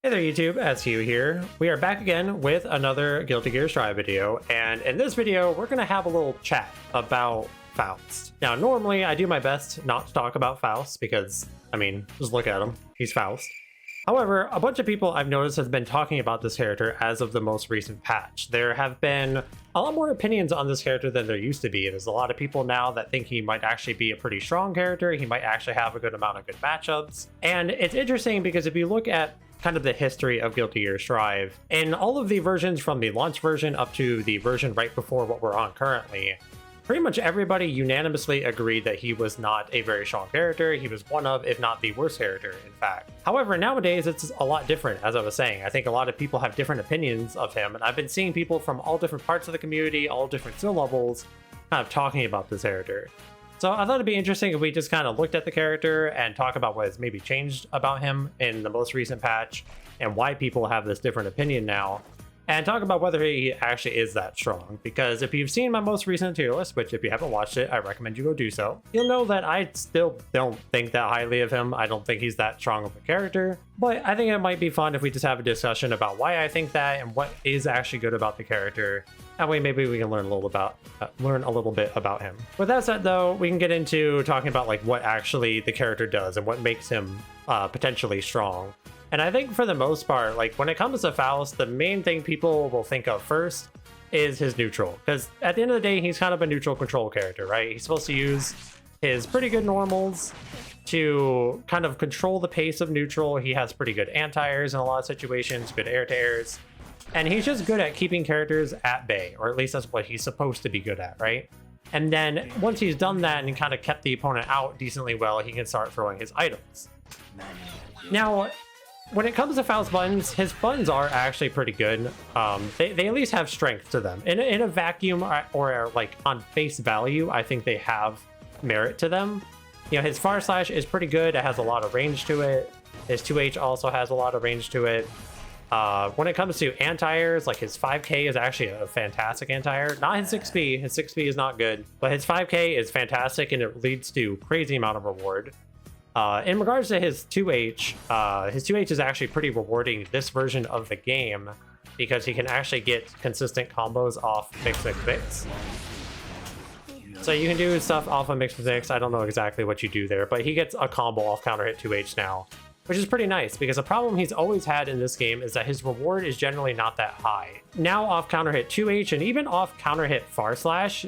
Hey there YouTube, SU here. We are back again with another Guilty Gear Strive video, and in this video we're going to have a little chat about Faust. Now normally I do my best not to talk about Faust because, I mean, just look at him, he's Faust. However, a bunch of people I've noticed have been talking about this character as of the most recent patch. There have been a lot more opinions on this character than there used to be. There's a lot of people now that think he might actually be a pretty strong character, he might actually have a good amount of good matchups. And it's interesting because if you look at kind of the history of Guilty Gear Strive, in all of the versions from the launch version up to the version right before what we're on currently, pretty much everybody unanimously agreed that he was not a very strong character. He was one of, if not the worst character, in fact. However, nowadays it's a lot different, as I was saying. I think a lot of people have different opinions of him, and I've been seeing people from all different parts of the community, all different skill levels, kind of talking about this character. So I thought it'd be interesting if we just kind of looked at the character and talk about what has maybe changed about him in the most recent patch and why people have this different opinion now, and talk about whether he actually is that strong. Because if you've seen my most recent tier list, which if you haven't watched it, I recommend you go do so, you'll know that I still don't think that highly of him. I don't think he's that strong of a character, but I think it might be fun if we just have a discussion about why I think that and what is actually good about the character. That way maybe we can learn a little bit about him. With that said though, we can get into talking about like what actually the character does and what makes him potentially strong. And I think for the most part, like when it comes to Faust, the main thing people will think of first is his neutral. Because at the end of the day, he's kind of a neutral control character, right? He's supposed to use his pretty good normals to kind of control the pace of neutral. He has pretty good anti-airs in a lot of situations, good air-to-airs. And he's just good at keeping characters at bay, or at least that's what he's supposed to be good at, right? And then once he's done that and kind of kept the opponent out decently well, he can start throwing his items. Now, when it comes to Faust buttons, his buttons are actually pretty good. They at least have strength to them. In a vacuum or like on face value, I think they have merit to them. You know, his far slash is pretty good. It has a lot of range to it. His 2H also has a lot of range to it. When it comes to anti-airs, like his 5k is actually a fantastic anti-air. Not his 6p. His 6p is not good, but his 5k is fantastic and it leads to crazy amount of reward. In regards to his 2H is actually pretty rewarding this version of the game because he can actually get consistent combos off mix. So you can do stuff off of mix. I don't know exactly what you do there, but he gets a combo off counter hit 2H now, which is pretty nice because the problem he's always had in this game is that his reward is generally not that high. Now off counter hit 2H and even off counter hit far slash,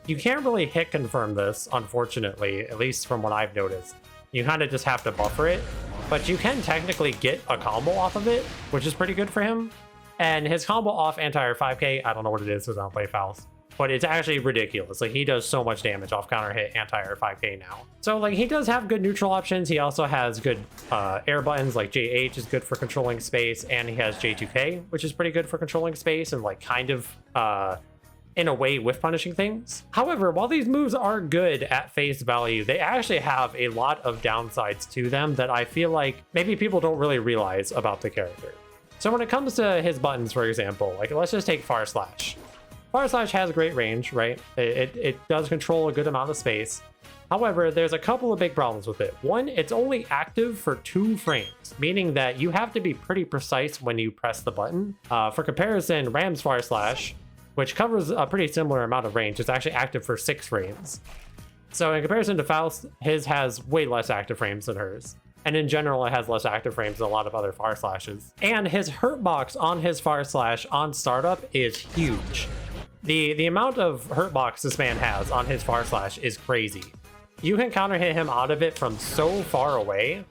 you can't really hit confirm this, unfortunately, at least from what I've noticed. You kind of just have to buffer it, but you can technically get a combo off of it, which is pretty good for him. And his combo off anti-air 5k, I don't know what it is because I don't play Faust, but it's actually ridiculous. Like he does so much damage off counter hit anti-air 5k now. So like he does have good neutral options. He also has good air buttons, like JH is good for controlling space, and he has J2k, which is pretty good for controlling space and like kind of in a way with punishing things. However, while these moves are good at face value, they actually have a lot of downsides to them that I feel like maybe people don't really realize about the character. So when it comes to his buttons, for example, like let's just take far slash. Far slash has great range, right? It does control a good amount of space. However, there's a couple of big problems with it. One, it's only active for 2 frames, meaning that you have to be pretty precise when you press the button. For comparison, Ram's far slash, which covers a pretty similar amount of range, it's actually active for 6 frames. So in comparison to Faust, his has way less active frames than hers. And in general, it has less active frames than a lot of other far slashes. And his hurt box on his far slash on startup is huge. The amount of hurt box this man has on his far slash is crazy. You can counter hit him out of it from so far away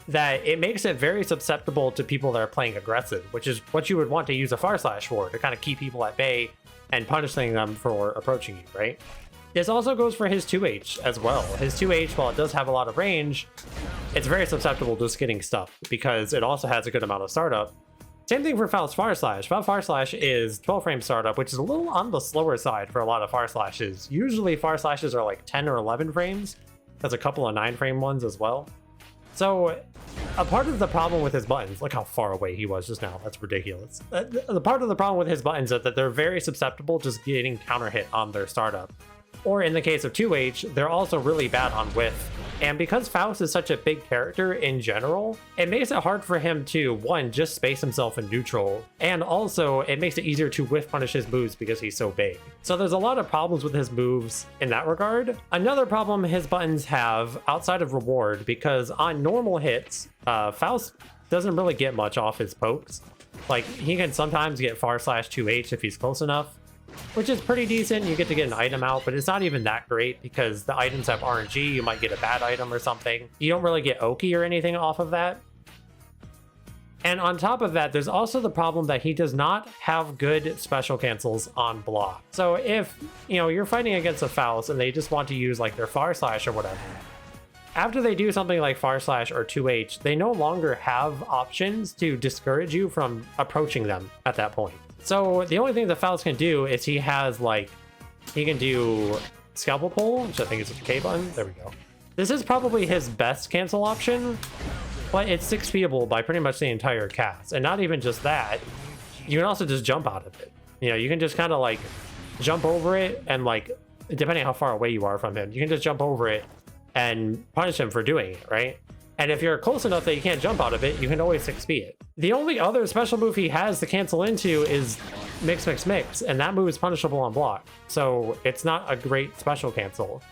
that it makes it very susceptible to people that are playing aggressive, which is what you would want to use a far slash for, to kind of keep people at bay and punishing them for approaching you, right? This also goes for his 2H as well. His 2H, while it does have a lot of range, it's very susceptible to just getting stuff because it also has a good amount of startup. Same thing for Faust far slash. Faust far slash is 12 frame startup, which is a little on the slower side for a lot of far slashes. Usually far slashes are like 10 or 11 frames. There's a couple of 9 frame ones as well. So a part of the problem with his buttons, look how far away he was just now, that's ridiculous. The part of the problem with his buttons is that they're very susceptible just getting counter hit on their startup. Or in the case of 2H, they're also really bad on whiff. And because Faust is such a big character in general, it makes it hard for him to, one, just space himself in neutral, and also it makes it easier to whiff punish his moves because he's so big. So there's a lot of problems with his moves in that regard. Another problem his buttons have outside of reward, because on normal hits, Faust doesn't really get much off his pokes. Like, he can sometimes get /2H if he's close enough, which is pretty decent. You get to get an item out, but it's not even that great because the items have RNG. You might get a bad item or something. You don't really get Oki or anything off of that. And on top of that, there's also the problem that he does not have good special cancels on block. So if, you know, you're fighting against a Faust and they just want to use like their /slash or whatever, after they do something like /slash or 2H, they no longer have options to discourage you from approaching them at that point. So the only thing that Faust can do is he has like, he can do Scalpel Pull, which I think is a K button. There we go. This is probably his best cancel option, but it's 6-feetable by pretty much the entire cast. And not even just that, you can also just jump out of it. You know, you can just kind of like jump over it and like, depending on how far away you are from him, you can just jump over it and punish him for doing it, right? And if you're close enough that you can't jump out of it, you can always 6-feet it. The only other special move he has to cancel into is Mix, Mix, Mix, and that move is punishable on block. So it's not a great special cancel.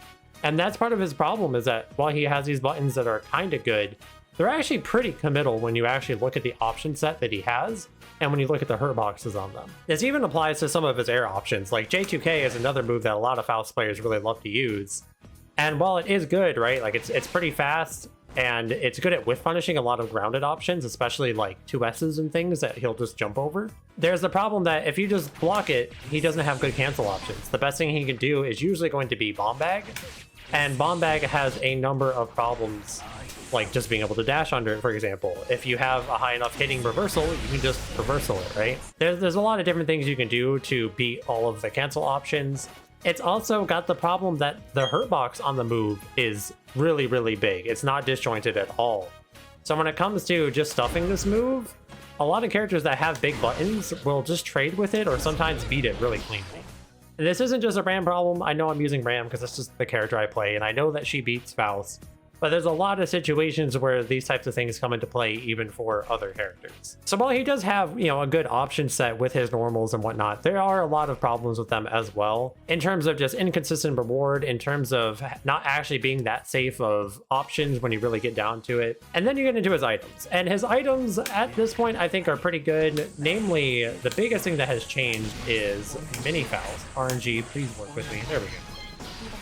And that's part of his problem, is that while he has these buttons that are kind of good, they're actually pretty committal when you actually look at the option set that he has, and when you look at the hurt boxes on them. This even applies to some of his air options. Like J2K is another move that a lot of Faust players really love to use. And while it is good, right, like it's pretty fast, and it's good at whiff punishing a lot of grounded options, especially like 2S's and things that he'll just jump over. There's the problem that if you just block it, he doesn't have good cancel options. The best thing he can do is usually going to be Bomb Bag, and Bomb Bag has a number of problems, like just being able to dash under it, for example. If you have a high enough hitting reversal, you can just reversal it, right? There's a lot of different things you can do to beat all of the cancel options. It's also got the problem that the hurt box on the move is really, really big. It's not disjointed at all. So when it comes to just stuffing this move, a lot of characters that have big buttons will just trade with it or sometimes beat it really cleanly. And this isn't just a Ram problem. I know I'm using Ram because that's just the character I play, and I know that she beats Faust. But there's a lot of situations where these types of things come into play even for other characters. So while he does have, you know, a good option set with his normals and whatnot, there are a lot of problems with them as well, in terms of just inconsistent reward, in terms of not actually being that safe of options when you really get down to it. And then you get into his items. And his items at this point I think are pretty good. Namely, the biggest thing that has changed is Mini Faust. RNG, please work with me. There we go.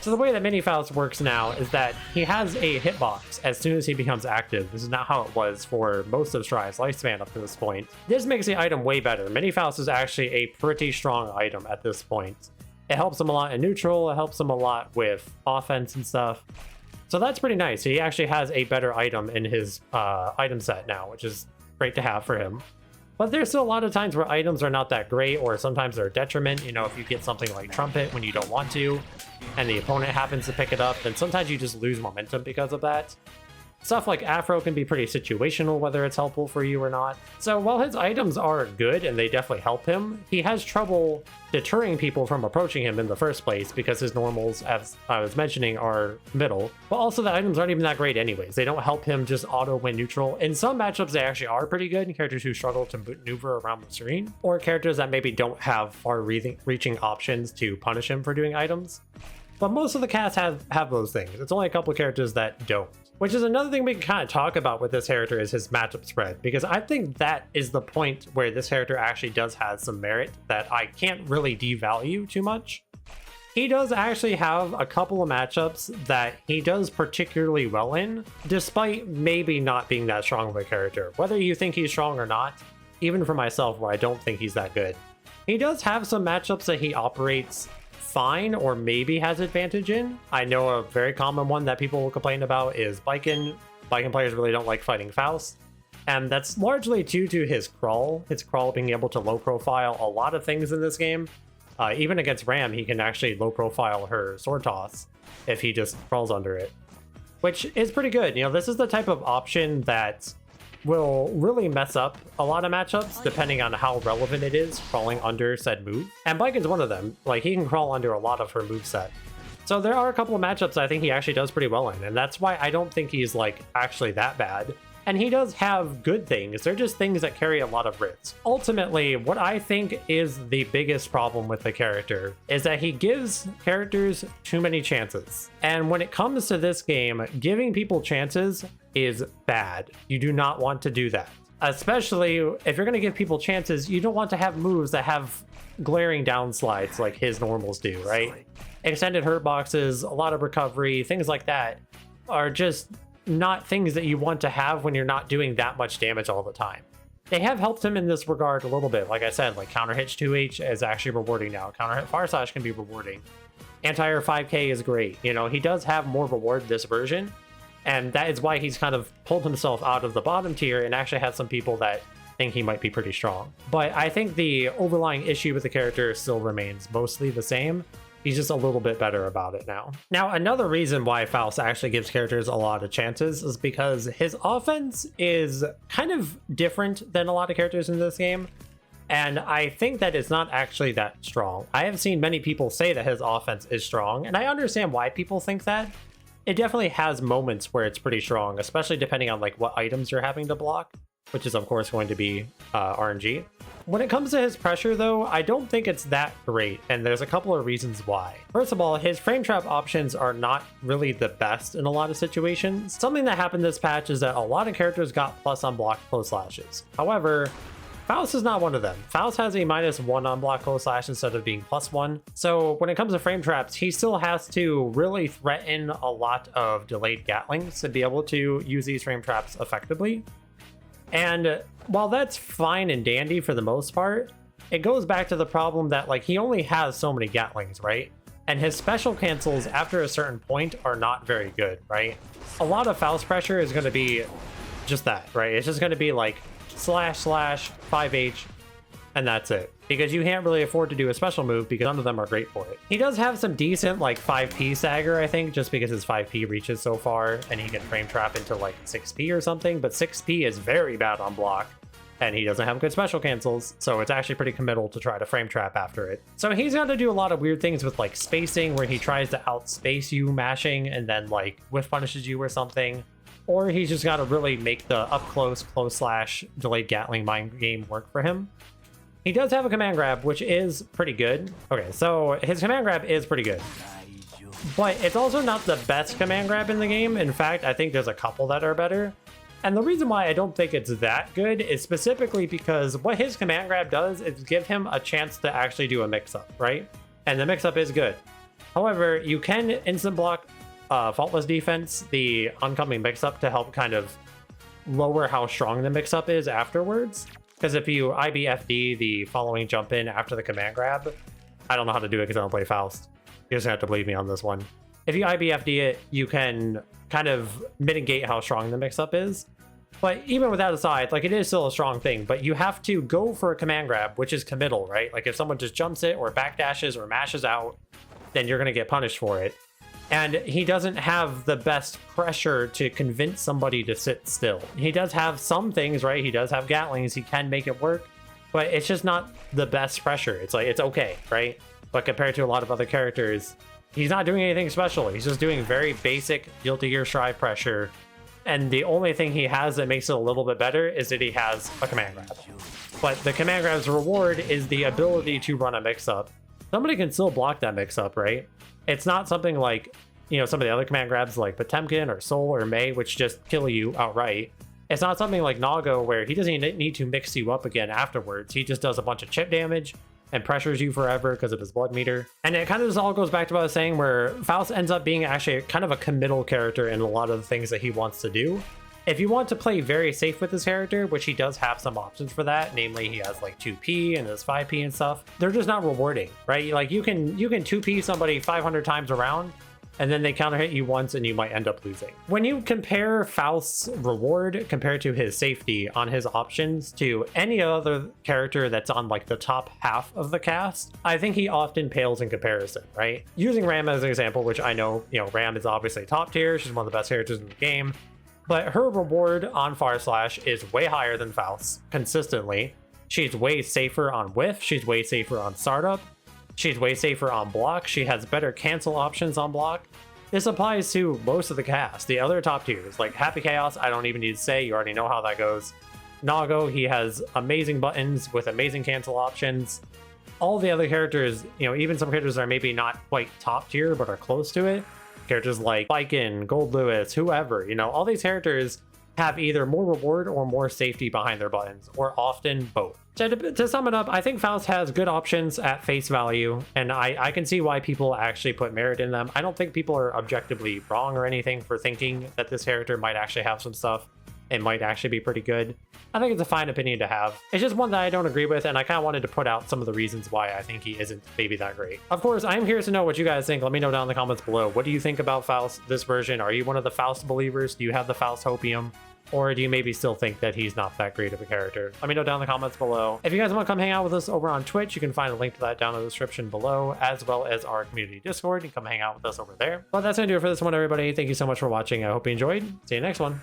So the way that Mini Faust works now is that he has a hitbox as soon as he becomes active. This is not how it was for most of Strive's lifespan up to this point. This makes the item way better. Mini Faust is actually a pretty strong item at this point. It helps him a lot in neutral, it helps him a lot with offense and stuff. So that's pretty nice. He actually has a better item in his item set now, which is great to have for him. But there's still a lot of times where items are not that great, or sometimes they're a detriment. You know, if you get something like Trumpet when you don't want to, and the opponent happens to pick it up, then sometimes you just lose momentum because of that. Stuff like Afro can be pretty situational, whether it's helpful for you or not. So while his items are good and they definitely help him, he has trouble deterring people from approaching him in the first place because his normals, as I was mentioning, are middle. But also the items aren't even that great anyways. They don't help him just auto win neutral. In some matchups they actually are pretty good, characters who struggle to maneuver around the screen, or characters that maybe don't have far-reaching options to punish him for doing items. But most of the casts have those things. It's only a couple of characters that don't. Which is another thing we can kind of talk about with this character, is his matchup spread, because I think that is the point where this character actually does have some merit that I can't really devalue too much. He does actually have a couple of matchups that he does particularly well in, despite maybe not being that strong of a character. Whether you think he's strong or not, even for myself where I don't think he's that good, he does have some matchups that he operates fine or maybe has advantage in. I know a very common one that people will complain about is Biken. Biken players really don't like fighting Faust, and that's largely due to his crawl being able to low profile a lot of things in this game. Even against Ram, he can actually low profile her sword toss if he just crawls under it, which is pretty good. You know, this is the type of option that will really mess up a lot of matchups depending on how relevant it is, crawling under said move. And Biken's one of them. Like, he can crawl under a lot of her moveset. So there are a couple of matchups I think he actually does pretty well in, and that's why I don't think he's like actually that bad. And he does have good things, they're just things that carry a lot of risk. Ultimately, what I think is the biggest problem with the character is that he gives characters too many chances. And when it comes to this game, giving people chances is bad. You do not want to do that. Especially if you're going to give people chances, you don't want to have moves that have glaring downslides like his normals do, right? Extended hurt boxes, a lot of recovery, things like that are just not things that you want to have when you're not doing that much damage all the time. They have helped him in this regard a little bit. Like I said, like counter hit 2H is actually rewarding now. Counter hit far slash can be rewarding. Anti-air 5k is great. You know, he does have more reward this version, and that is why he's kind of pulled himself out of the bottom tier and actually has some people that think he might be pretty strong. But I think the overlying issue with the character still remains mostly the same. He's just a little bit better about it now. Now, another reason why Faust actually gives characters a lot of chances is because his offense is kind of different than a lot of characters in this game. And I think that it's not actually that strong. I have seen many people say that his offense is strong, and I understand why people think that. It definitely has moments where it's pretty strong, especially depending on like what items you're having to block, which is of course going to be RNG. When it comes to his pressure though, I don't think it's that great, and there's a couple of reasons why. First of all, his frame trap options are not really the best in a lot of situations. Something that happened this patch is that a lot of characters got plus on block close slashes. However, Faust is not one of them. Faust has a -1 on block close slash instead of being +1. So when it comes to frame traps, he still has to really threaten a lot of delayed Gatlings to be able to use these frame traps effectively. And while that's fine and dandy for the most part, it goes back to the problem that like he only has so many Gatlings, right? And his special cancels after a certain point are not very good, right? A lot of Faust pressure is going to be just that, right? It's just going to be like // 5H, and that's it. Because you can't really afford to do a special move because none of them are great for it. He does have some decent like 5p stagger, I think, just because his 5p reaches so far and he can frame trap into like 6p or something, but 6p is very bad on block and he doesn't have good special cancels, so it's actually pretty committal to try to frame trap after it. So he's got to do a lot of weird things with like spacing where he tries to outspace you mashing and then like whiff punishes you or something. Or he's just got to really make the up close slash delayed Gatling mind game work for him. He does have a command grab, which is pretty good. Okay, so his command grab is pretty good. But it's also not the best command grab in the game. In fact, I think there's a couple that are better. And the reason why I don't think it's that good is specifically because what his command grab does is give him a chance to actually do a mix-up, right? And the mix-up is good. However, you can instant block Faultless Defense, the oncoming mix-up, to help kind of lower how strong the mix-up is afterwards. Because if you IBFD the following jump in after the command grab, I don't know how to do it because I don't play Faust. You just have to believe me on this one. If you IBFD it, you can kind of mitigate how strong the mix-up is. But even with that aside, like it is still a strong thing, but you have to go for a command grab, which is committal, right? Like if someone just jumps it or backdashes or mashes out, then you're going to get punished for it. And he doesn't have the best pressure to convince somebody to sit still. He does have some things, right? He does have Gatlings, he can make it work, but it's just not the best pressure. It's like, it's okay, right? But compared to a lot of other characters, he's not doing anything special. He's just doing very basic Guilty Gear Strive pressure. And the only thing he has that makes it a little bit better is that he has a command grab. But the command grab's reward is the ability to run a mix-up. Somebody can still block that mix-up, right? It's not something like, you know, some of the other command grabs like Potemkin or Soul or May, which just kill you outright. It's not something like Nago where he doesn't even need to mix you up again afterwards. He just does a bunch of chip damage and pressures you forever because of his blood meter. And it kind of just all goes back to what I was saying, where Faust ends up being actually kind of a committal character in a lot of the things that he wants to do. If you want to play very safe with this character, which he does have some options for that, namely he has like 2p and his 5p and stuff, they're just not rewarding, right? Like you can 2p somebody 500 times around, and then they counter hit you once and you might end up losing. When you compare Faust's reward compared to his safety on his options to any other character that's on like the top half of the cast, I think he often pales in comparison, right? Using Ram as an example, which I know, you know, Ram is obviously top tier, she's one of the best characters in the game, but her reward on Far Slash is way higher than Faust's consistently. She's way safer on Whiff, she's way safer on Startup, She's way safer on block. She has better cancel options on block. This applies to most of the cast. The other top tiers, like Happy Chaos, I don't even need to say, you already know how that goes. Nago, he has amazing buttons with amazing cancel options. All the other characters, you know, even some characters that are maybe not quite top tier, but are close to it. Characters like Lycan, Gold Lewis, whoever, you know, all these characters have either more reward or more safety behind their buttons, or often both. So to sum it up, I think Faust has good options at face value, and I can see why people actually put merit in them. I don't think people are objectively wrong or anything for thinking that this character might actually have some stuff. It might actually be pretty good. I think it's a fine opinion to have. It's just one that I don't agree with, and I kind of wanted to put out some of the reasons why I think he isn't maybe that great. Of course, I'm curious to know what you guys think. Let me know down in the comments below. What do you think about Faust, this version? Are you one of the Faust believers? Do you have the Faust hopium? Or do you maybe still think that he's not that great of a character? Let me know down in the comments below. If you guys want to come hang out with us over on Twitch, you can find a link to that down in the description below, as well as our community Discord. You can come hang out with us over there. But that's going to do it for this one, everybody. Thank you so much for watching. I hope you enjoyed. See you next one.